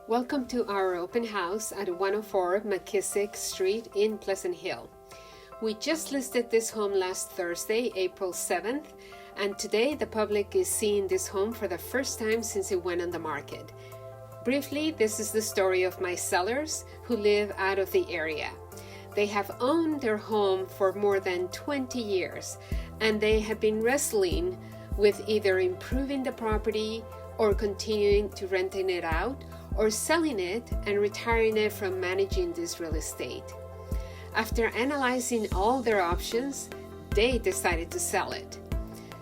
Welcome to our open house at 104 Mckissick Street in Pleasant Hill. We just listed this home last Thursday, April 7th, and today the public is seeing this home for the first time since it went on the market. Briefly, this is the story of my sellers who live out of the area. They have owned their home for more than 20 years, and they have been wrestling with either improving the property or continuing to renting it out, or selling it and retiring it from managing this real estate. After analyzing all their options, they decided to sell it.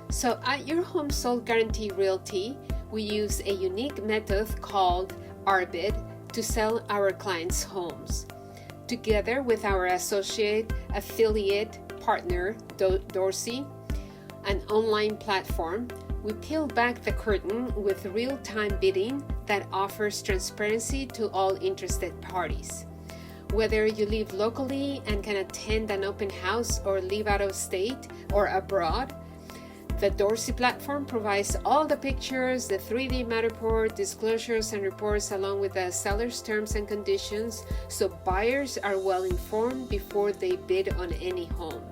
So at Your Home Sold Guarantee Realty, we use a unique method called RBID to sell our clients' homes. Together with our associate affiliate partner, Dorsey, an online platform, we peel back the curtain with real-time bidding that offers transparency to all interested parties. Whether you live locally and can attend an open house or live out of state or abroad, the Dorsey platform provides all the pictures, the 3D Matterport, disclosures and reports along with the seller's terms and conditions, so buyers are well informed before they bid on any home.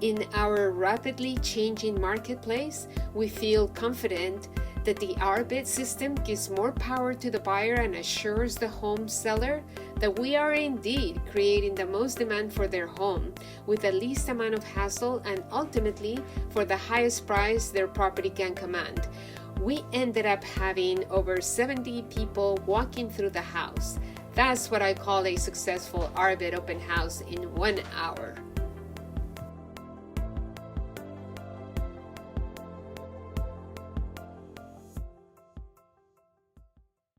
In our rapidly changing marketplace, we feel confident that the RBID system gives more power to the buyer and assures the home seller that we are indeed creating the most demand for their home with the least amount of hassle and ultimately for the highest price their property can command. We ended up having over 70 people walking through the house. That's what I call a successful RBID open house in 1 hour.